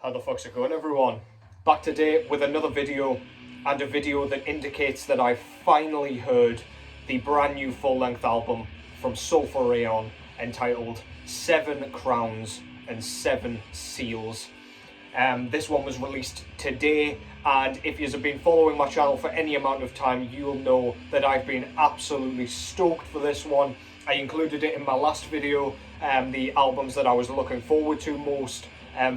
How the fuck's it going, everyone? Back today with another video, and a video that indicates that I've finally heard the brand new full-length album from Sulphur Aeon entitled 7 Crowns and 7 Seals. This one was released today, and if you have been following my channel for any amount of time, you'll know that I've been absolutely stoked for this one. I included it in my last video, the albums that I was looking forward to most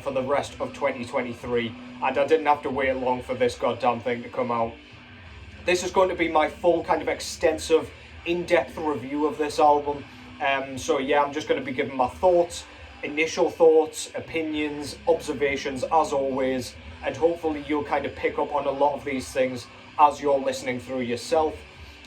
for the rest of 2023, and I didn't have to wait long for this goddamn thing to come out. This is going to be my full kind of extensive, in-depth review of this album. So yeah, I'm just going to be giving my thoughts, initial thoughts, opinions, observations as always, and hopefully you'll kind of pick up on a lot of these things as you're listening through yourself.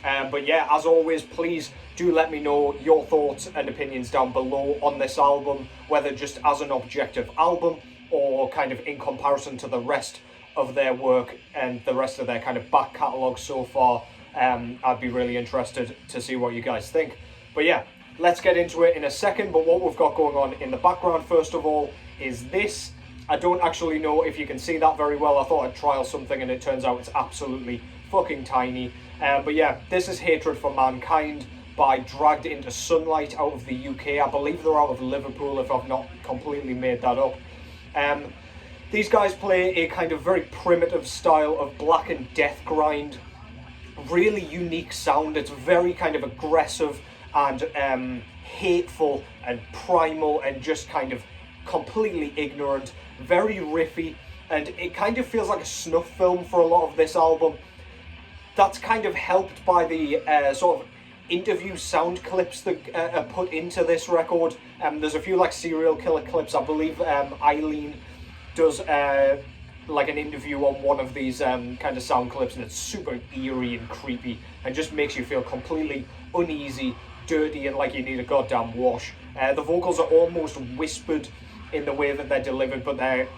But yeah, as always, please do let me know your thoughts and opinions down below on this album, whether just as an objective album or kind of in comparison to the rest of their work and the rest of their kind of back catalogue so far. I'd be really interested to see what you guys think. But yeah, let's get into it in a second. But what we've got going on in the background, first of all, is this. I don't actually know if you can see that very well. I thought I'd trial something and it turns out it's absolutely fucking tiny. But yeah, this is Hatred for Mankind by Dragged Into Sunlight out of the UK. I believe they're out of Liverpool, if I've not completely made that up. These guys play a kind of very primitive style of blackened death grind. Really unique sound. It's very kind of aggressive and hateful and primal and just kind of completely ignorant. Very riffy, and it kind of feels like a snuff film for a lot of this album. That's kind of helped by the sort of interview sound clips that are put into this record. There's a few like serial killer clips. I believe Eileen does like an interview on one of these kind of sound clips, and it's super eerie and creepy and just makes you feel completely uneasy, dirty, and like you need a goddamn wash. The vocals are almost whispered in the way that they're delivered, but they're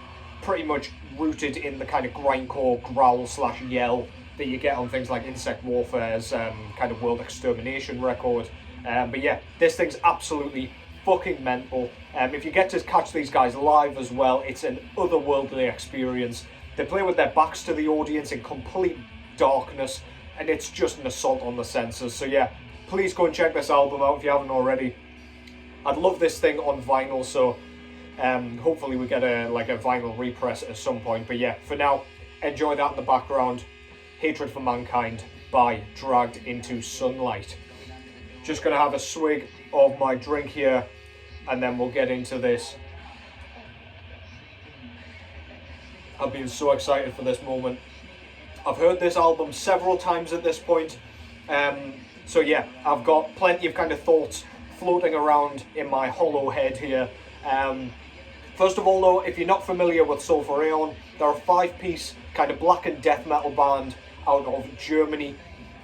pretty much rooted in the kind of grindcore growl slash yell that you get on things like Insect Warfare's kind of World Extermination record. But yeah, this thing's absolutely fucking mental. If you get to catch these guys live as well, it's an otherworldly experience. They play with their backs to the audience in complete darkness, and it's just an assault on the senses. So yeah, please go and check this album out if you haven't already. I'd love this thing on vinyl, so hopefully we get a vinyl repress at some point. But yeah, for now, enjoy that in the background. Hatred for Mankind by Dragged Into Sunlight. Just gonna have a swig of my drink here, and then we'll get into this. I've been so excited for this moment. I've heard this album several times at this point, so yeah, I've got plenty of kind of thoughts floating around in my hollow head here. First of all though, if you're not familiar with Sulphur Aeon, they're a 5-piece kind of blackened death metal band out of Germany.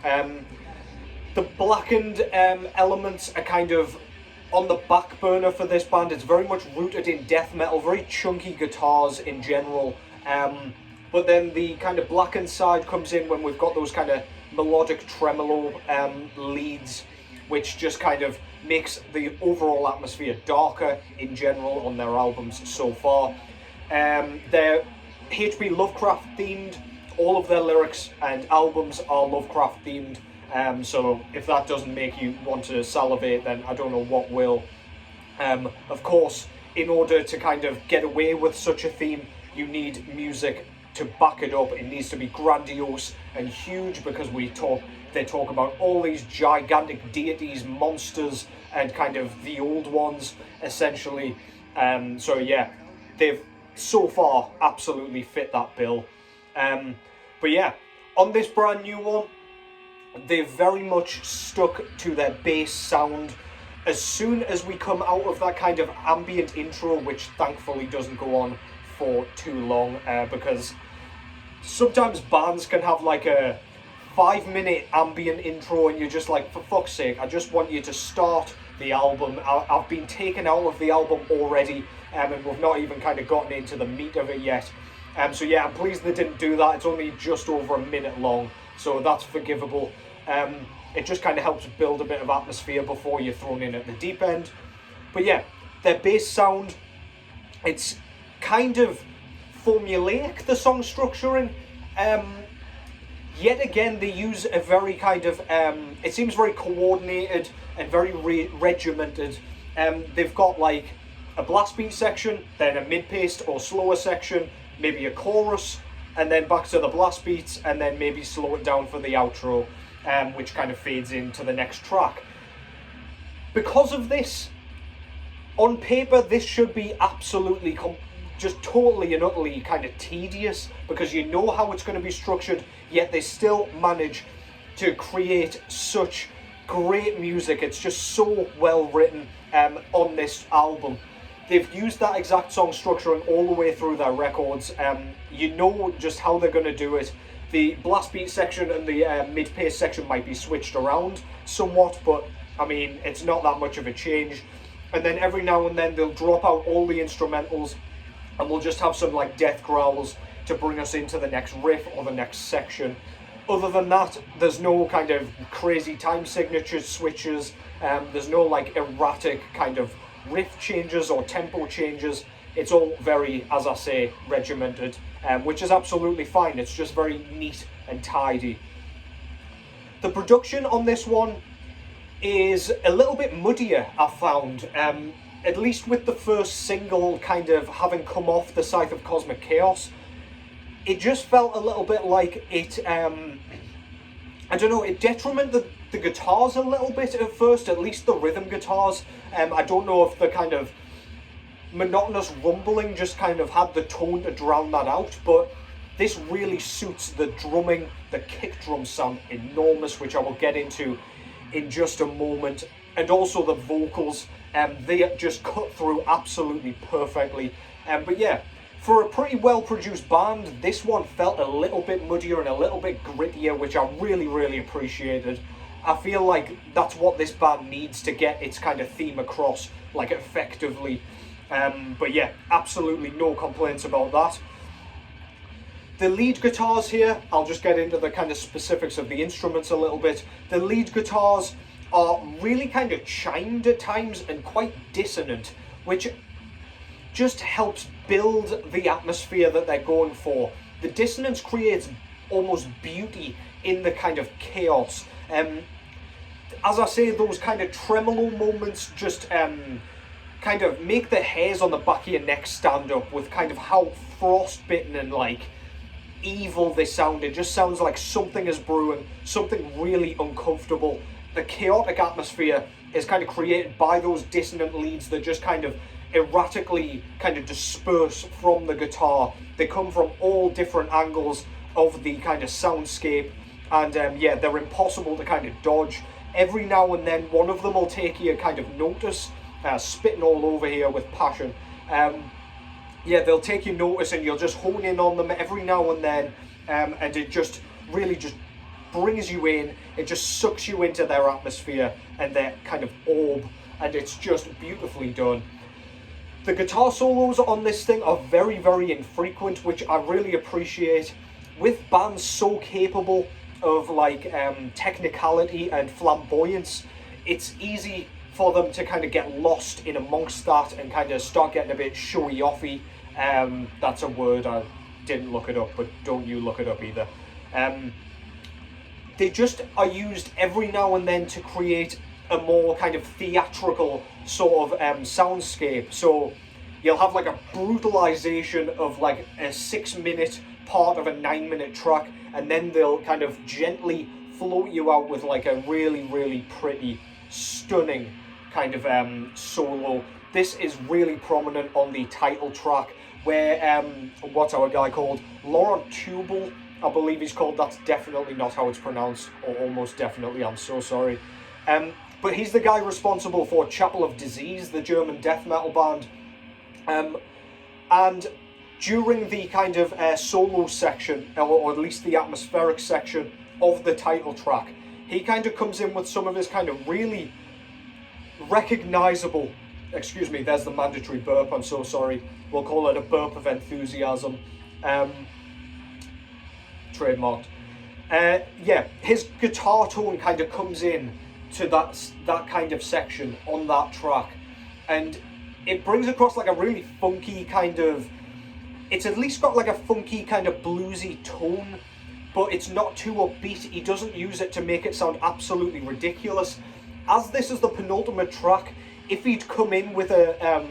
The blackened elements are kind of on the back burner for this band. It's very much rooted in death metal, very chunky guitars in general. But then the kind of blackened side comes in when we've got those kind of melodic tremolo leads, which just kind of makes the overall atmosphere darker in general on their albums so far. They're H.P. Lovecraft themed. All of their lyrics and albums are Lovecraft themed. So if that doesn't make you want to salivate, then I don't know what will. Of course, in order to kind of get away with such a theme, you need music to back it up. It needs to be grandiose and huge, because they talk about all these gigantic deities, monsters, and kind of the old ones, essentially. So yeah, they've so far absolutely fit that bill. But yeah, on this brand new one, they've very much stuck to their bass sound. As soon as we come out of that kind of ambient intro, which thankfully doesn't go on for too long, because sometimes bands can have like a 5-minute ambient intro and you're just like, for fuck's sake, I just want you to start the album. I've been taken out of the album already, and we've not even kind of gotten into the meat of it yet. So yeah, I'm pleased they didn't do that. It's only just over a minute long, so that's forgivable. It just kind of helps build a bit of atmosphere before you're thrown in at the deep end. But yeah, their bass sound, it's kind of formulaic, the song structuring. Yet again, they use a very kind of, it seems very coordinated and very regimented. They've got like a blast beat section, then a mid-paced or slower section, maybe a chorus, and then back to the blast beats, and then maybe slow it down for the outro, which kind of fades into the next track. Because of this, on paper, this should be absolutely just totally and utterly kind of tedious, because you know how it's going to be structured, yet they still manage to create such great music. It's just so well written on this album. They've used that exact song structuring all the way through their records. You know just how they're going to do it. The blast beat section and the mid-pace section might be switched around somewhat, but I mean, it's not that much of a change. And then every now and then they'll drop out all the instrumentals, and we'll just have some like death growls to bring us into the next riff or the next section. Other than that, there's no kind of crazy time signature switches. There's no like erratic kind of riff changes or tempo changes. It's all very, as I say, regimented, which is absolutely fine. It's just very neat and tidy. The production on this one is a little bit muddier, I found. At least with the first single kind of having come off the Scythe of Cosmic Chaos, it just felt a little bit like it, I don't know, it detrimented the guitars a little bit at first, at least the rhythm guitars. I don't know if the kind of monotonous rumbling just kind of had the tone to drown that out, but this really suits the drumming. The kick drums sound enormous, which I will get into in just a moment, and also the vocals, they just cut through absolutely perfectly. But yeah, for a pretty well produced band, this one felt a little bit muddier and a little bit grittier, which I really appreciated. I feel like that's what this band needs to get its kind of theme across, like, effectively. But yeah, absolutely no complaints about that. The lead guitars here, I'll just get into the kind of specifics of the instruments a little bit. The lead guitars are really kind of chimed at times and quite dissonant, which just helps build the atmosphere that they're going for. The dissonance creates almost beauty in the kind of chaos. As I say, those kind of tremolo moments just kind of make the hairs on the back of your neck stand up with kind of how frostbitten and like evil they sound. It just sounds like something is brewing, something really uncomfortable. The chaotic atmosphere is kind of created by those dissonant leads that just kind of erratically kind of disperse from the guitar. They come from all different angles of the kind of soundscape, and yeah, they're impossible to kind of dodge. Every now and then one of them will take you kind of notice, spitting all over here with passion. Yeah, they'll take you notice and you'll just hone in on them every now and then, and it just really just brings you in. It just sucks you into their atmosphere and their kind of orb, and it's just beautifully done. The guitar solos on this thing are very infrequent, which I really appreciate. With bands so capable of like technicality and flamboyance, it's easy for them to kind of get lost in amongst that and kind of start getting a bit showy-offy. That's a word, I didn't look it up, but don't you look it up either. They just are used every now and then to create a more kind of theatrical sort of soundscape. So you'll have like a brutalization of like a 6-minute part of a 9-minute track, and then they'll kind of gently float you out with like a really pretty, stunning kind of solo. This is really prominent on the title track, where what's our guy called? Laurent Tubel, I believe he's called. That's definitely not how it's pronounced, or almost definitely, I'm so sorry. But he's the guy responsible for Chapel of Disease, the German death metal band. And during the kind of solo section, or at least the atmospheric section of the title track, he kind of comes in with some of his kind of really recognizable, excuse me, there's the mandatory burp, I'm so sorry, we'll call it a burp of enthusiasm, trademarked. Yeah, his guitar tone kind of comes in to that kind of section on that track, and it brings across like a really funky kind of it's at least got like a funky kind of bluesy tone, but it's not too upbeat. He doesn't use it to make it sound absolutely ridiculous. As this is the penultimate track, if he'd come in with a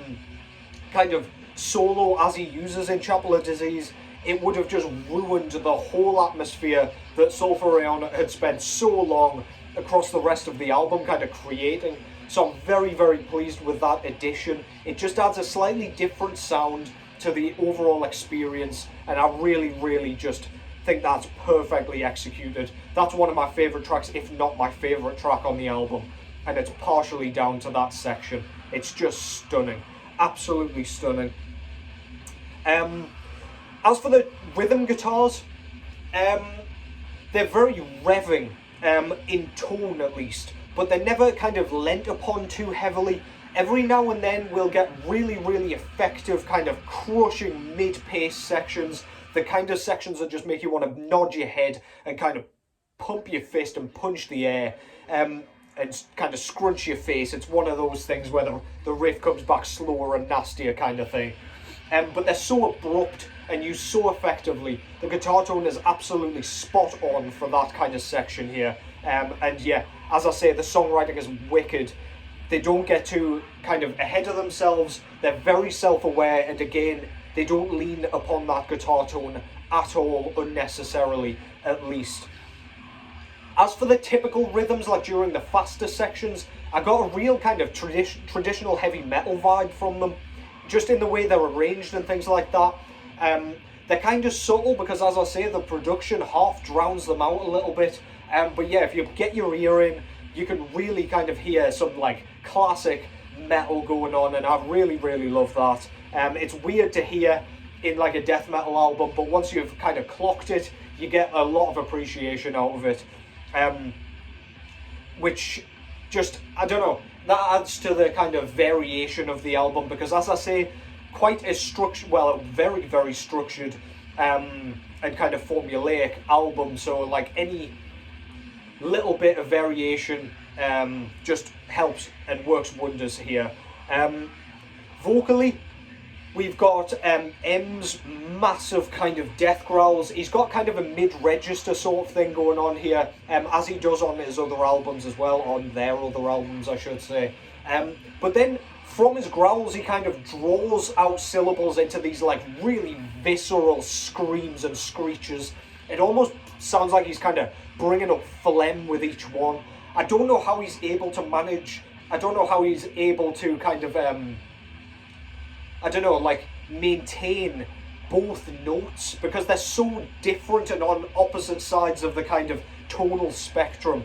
kind of solo as he uses in Chapel of Disease, it would have just ruined the whole atmosphere that Sulphur Aeon had spent so long across the rest of the album kind of creating. So I'm very, very pleased with that addition. It just adds a slightly different sound to the overall experience, and I really, really just think that's perfectly executed. That's one of my favourite tracks, if not my favourite track on the album, and it's partially down to that section. It's just stunning, absolutely stunning. As for the rhythm guitars, they're very revving, in tone at least, but they're never kind of lent upon too heavily. Every now and then we'll get really, really effective kind of crushing mid-pace sections, the kind of sections that just make you want to nod your head and kind of pump your fist and punch the air, and kind of scrunch your face. It's one of those things where the riff comes back slower and nastier kind of thing. But they're so abrupt and used so effectively. The guitar tone is absolutely spot on for that kind of section here. And yeah, as I say, the songwriting is wicked. They don't get too kind of ahead of themselves. They're very self-aware, and again, they don't lean upon that guitar tone at all, unnecessarily, at least. As for the typical rhythms, like during the faster sections, I got a real kind of traditional heavy metal vibe from them, just in the way they're arranged and things like that. They're kind of subtle because, as I say, the production half drowns them out a little bit. But yeah, if you get your ear in, you can really kind of hear some like classic metal going on, and I really, really love that. It's weird to hear in like a death metal album, but once you've kind of clocked it, you get a lot of appreciation out of it. Which just, I don't know, that adds to the kind of variation of the album, because as I say, quite a structured, well, a very, very structured and kind of formulaic album, so like any little bit of variation just helps and works wonders here. Vocally, we've got M's massive kind of death growls. He's got kind of a mid-register sort of thing going on here, as he does on his other albums as well, on their other albums I should say. But then from his growls he kind of draws out syllables into these like really visceral screams and screeches. It almost sounds like he's kind of bringing up phlegm with each one. I don't know how he's able to manage, I don't know how he's able to kind of, I don't know, like maintain both notes, because they're so different and on opposite sides of the kind of tonal spectrum.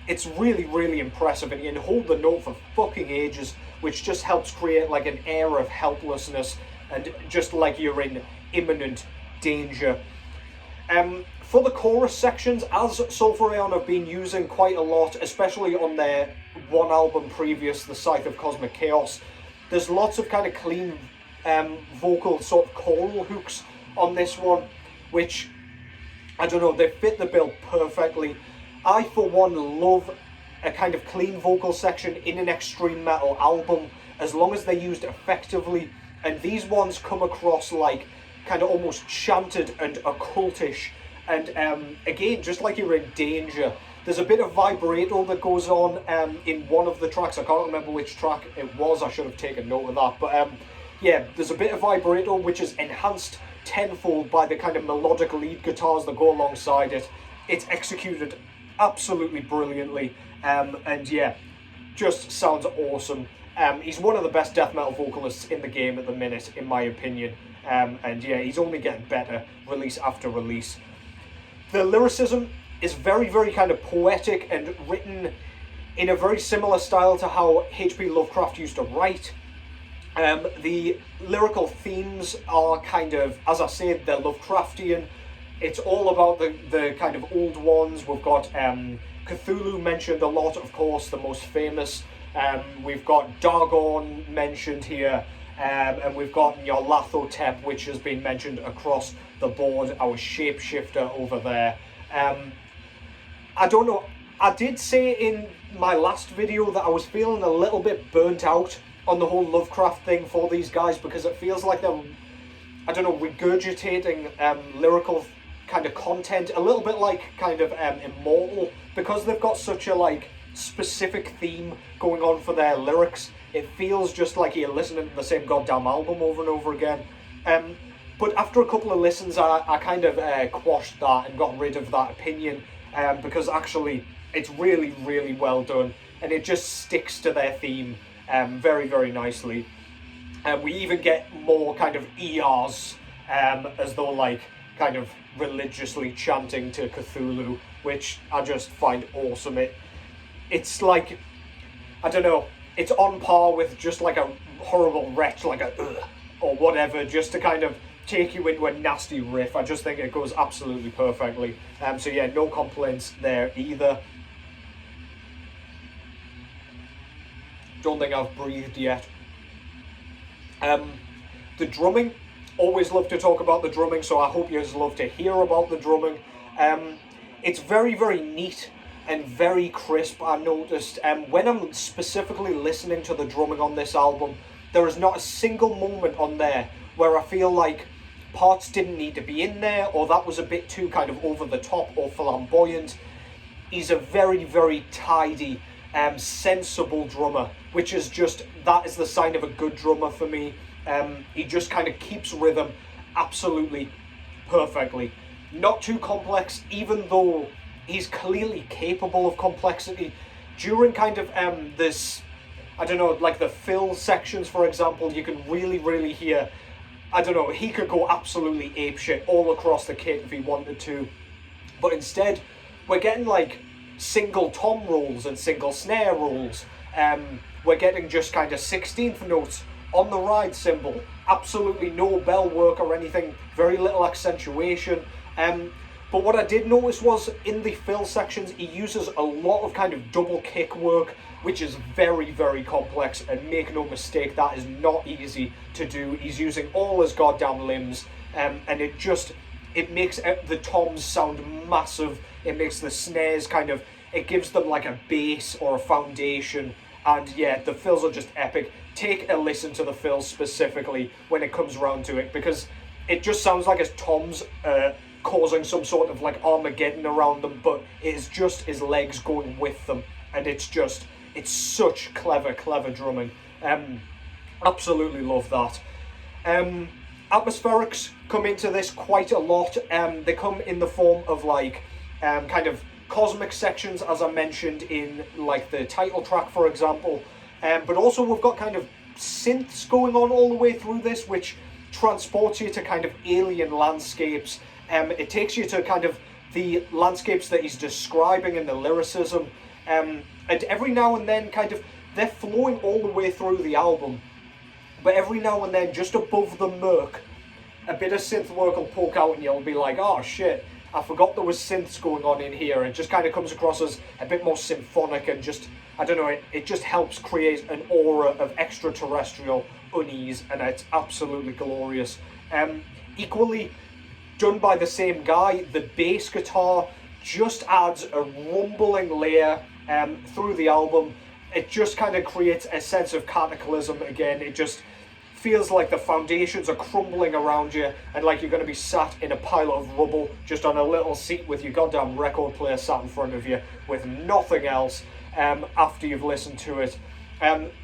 It's really, really impressive, and he can hold the note for fucking ages, which just helps create like an air of helplessness and just like you're in imminent danger. For the chorus sections, as Sulphur Aeon have been using quite a lot, especially on their one album previous, The Scythe of Cosmic Chaos, there's lots of kind of clean vocal sort of choral hooks on this one, which, I don't know, they fit the bill perfectly. I, for one, love a kind of clean vocal section in an extreme metal album, as long as they're used effectively, and these ones come across like kind of almost chanted and occultish, and again, just like you're in danger. There's a bit of vibrato that goes on in one of the tracks. I can't remember which track it was, I should have taken note of that, but yeah, there's a bit of vibrato which is enhanced tenfold by the kind of melodic lead guitars that go alongside it. It's executed absolutely brilliantly, and yeah, just sounds awesome. He's one of the best death metal vocalists in the game at the minute, in my opinion, and yeah, he's only getting better release after release. The lyricism is very, very kind of poetic and written in a very similar style to how H.P. Lovecraft used to write. The lyrical themes are kind of, as I said, they're Lovecraftian. It's all about the kind of old ones. We've got Cthulhu mentioned a lot, of course, the most famous. We've got Dagon mentioned here, and we've got Nyarlathotep, which has been mentioned across the board, our shapeshifter over there. I don't know, I did say in my last video that I was feeling a little bit burnt out on the whole Lovecraft thing for these guys, because it feels like they're I don't know, regurgitating lyrical kind of content, a little bit like kind of Immortal, because they've got such a like specific theme going on for their lyrics. It feels just like you're listening to the same goddamn album over and over again. But after a couple of listens, I kind of quashed that and got rid of that opinion, because actually it's really, really well done, and it just sticks to their theme very, very nicely. We even get more kind of ERs, as though like kind of religiously chanting to Cthulhu, which I just find awesome. It's like, I don't know, it's on par with just like a horrible wretch, like a ugh, or whatever, just to kind of take you into a nasty riff. I just think it goes absolutely perfectly. So yeah, no complaints there either. Don't think I've breathed yet. The drumming, always love to talk about the drumming, so I hope you guys love to hear about the drumming. It's very, very neat and very crisp, I noticed. When I'm specifically listening to the drumming on this album, there is not a single moment on there where I feel like parts didn't need to be in there, or that was a bit too kind of over the top or flamboyant. He's a very, very tidy, sensible drummer, which is just, that is the sign of a good drummer for me. He just kind of keeps rhythm absolutely perfectly. Not too complex, even though he's clearly capable of complexity. During kind of this, I don't know, like the fill sections, for example, you can really, really hear, I don't know, he could go absolutely apeshit all across the kit if he wanted to. But instead, we're getting like single tom rolls and single snare rolls. We're getting just kind of 16th notes on the ride cymbal. Absolutely no bell work or anything, very little accentuation. But what I did notice was in the fill sections, he uses a lot of kind of double kick work, which is very, very complex, and make no mistake, that is not easy to do. He's using all his goddamn limbs, and it makes the toms sound massive. It makes the snares kind of, it gives them like a base or a foundation, and yeah, the fills are just epic. Take a listen to the fills specifically when it comes around to it, because it just sounds like his toms causing some sort of like Armageddon around them, but it is just his legs going with them, and it's such clever drumming. Absolutely love that. Atmospherics come into this quite a lot. They come in the form of like kind of cosmic sections, as I mentioned in like the title track, for example. But also we've got kind of synths going on all the way through this, which transports you to kind of alien landscapes. It takes you to kind of the landscapes that he's describing in the lyricism. And every now and then kind of, they're flowing all the way through the album. But every now and then, just above the murk, a bit of synth work will poke out and you'll be like, oh shit, I forgot there was synths going on in here. It just kind of comes across as a bit more symphonic and just, I don't know, it just helps create an aura of extraterrestrial unease, and it's absolutely glorious. Equally, done by the same guy, the bass guitar just adds a rumbling layer through the album. It just kind of creates a sense of cataclysm again. It just feels like the foundations are crumbling around you, and like you're going to be sat in a pile of rubble just on a little seat with your goddamn record player sat in front of you with nothing else after you've listened to it.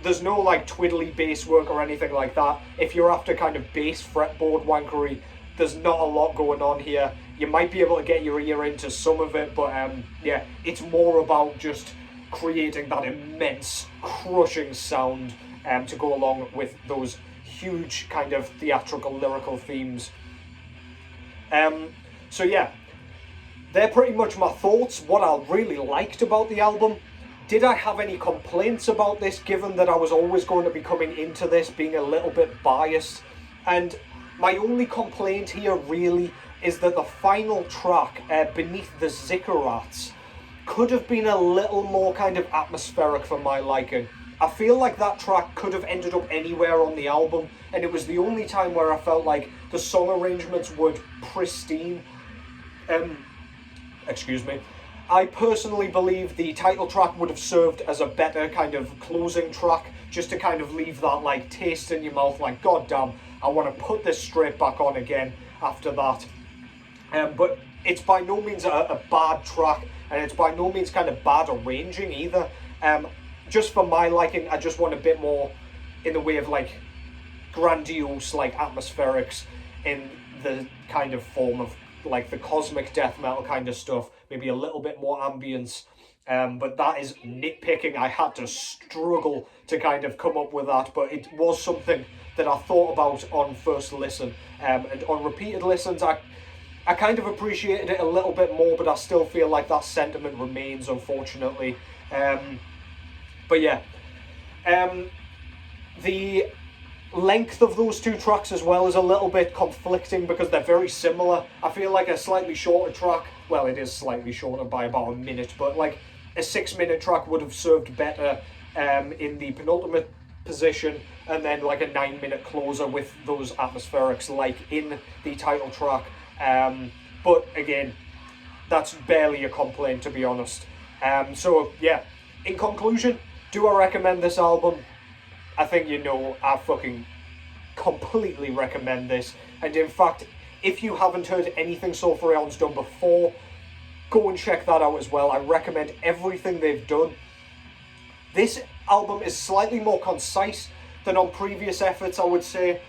There's no like twiddly bass work or anything like that. If you're after kind of bass fretboard wankery, there's not a lot going on here. You might be able to get your ear into some of it, but yeah, it's more about just creating that immense crushing sound to go along with those huge kind of theatrical lyrical themes. So yeah, they're pretty much my thoughts, what I really liked about the album. Did I have any complaints about this, given that I was always going to be coming into this being a little bit biased? And my only complaint here really is that the final track, Beneath the Ziggurats, could have been a little more kind of atmospheric for my liking. I feel like that track could have ended up anywhere on the album, and it was the only time where I felt like the song arrangements were pristine. Excuse me. I personally believe the title track would have served as a better kind of closing track, just to kind of leave that like taste in your mouth, like, God damn, I want to put this straight back on again after that. But it's by no means a bad track, and it's by no means kind of bad arranging either. Just for my liking, I just want a bit more in the way of like grandiose, like atmospherics in the kind of form of like the cosmic death metal kind of stuff. Maybe a little bit more ambience. But that is nitpicking. I had to struggle to kind of come up with that, but it was something that I thought about on first listen. And on repeated listens, I kind of appreciated it a little bit more, but I still feel like that sentiment remains, unfortunately. But yeah, the length of those two tracks as well is a little bit conflicting because they're very similar. I feel like a slightly shorter track, well, it is slightly shorter by about a minute, but like a 6-minute track would have served better in the penultimate position, and then like a 9-minute closer with those atmospherics like in the title track. But again, that's barely a complaint, to be honest. So yeah, in conclusion, do I recommend this album? I think you know I fucking completely recommend this. And in fact, if you haven't heard anything Sulphur Aeon's done before, go and check that out as well. I recommend everything they've done. This album is slightly more concise than on previous efforts, I would say.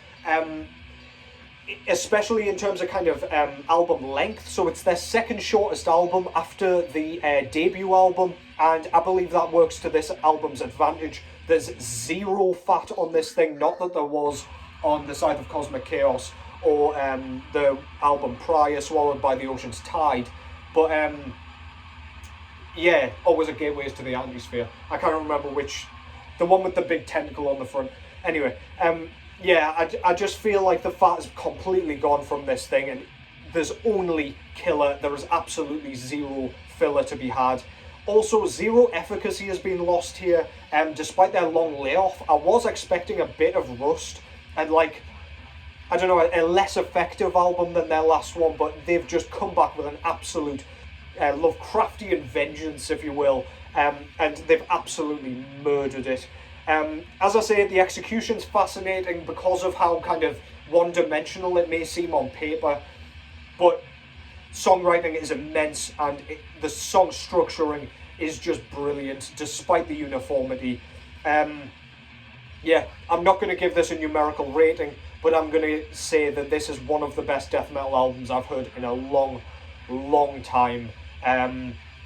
Especially in terms of kind of album length. So it's their second shortest album after the debut album, and I believe that works to this album's advantage. There's zero fat on this thing, not that there was on The Scythe of Cosmic Chaos or the album prior, Swallowed by the Ocean's Tide, but yeah, was it Gateways to the Antisphere? I can't remember which, the one with the big tentacle on the front. Anyway, yeah, I just feel like the fat is completely gone from this thing, and there's only killer. There is absolutely zero filler to be had. Also, zero efficacy has been lost here, despite their long layoff. I was expecting a bit of rust, and like, I don't know, a less effective album than their last one, but they've just come back with an absolute Lovecraftian vengeance, if you will, and they've absolutely murdered it. As I say, the execution's fascinating because of how kind of one-dimensional it may seem on paper, but songwriting is immense, and the song structuring is just brilliant, despite the uniformity. Yeah, I'm not going to give this a numerical rating, but I'm going to say that this is one of the best death metal albums I've heard in a long, long time.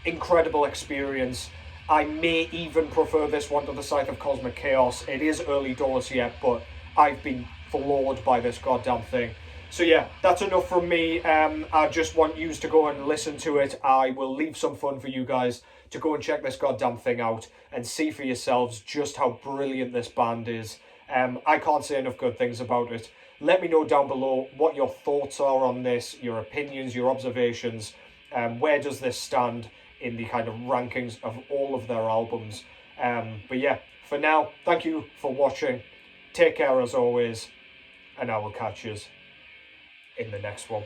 Incredible experience. I may even prefer this one to The Scythe of Cosmic Chaos. It is early doors yet, but I've been floored by this goddamn thing. So yeah, that's enough from me. I just want you to go and listen to it. I will leave some fun for you guys to go and check this goddamn thing out and see for yourselves just how brilliant this band is. I can't say enough good things about it. Let me know down below what your thoughts are on this, your opinions, your observations. Where does this stand in the kind of rankings of all of their albums? But yeah, for now, thank you for watching. Take care as always, and I will catch you in the next one.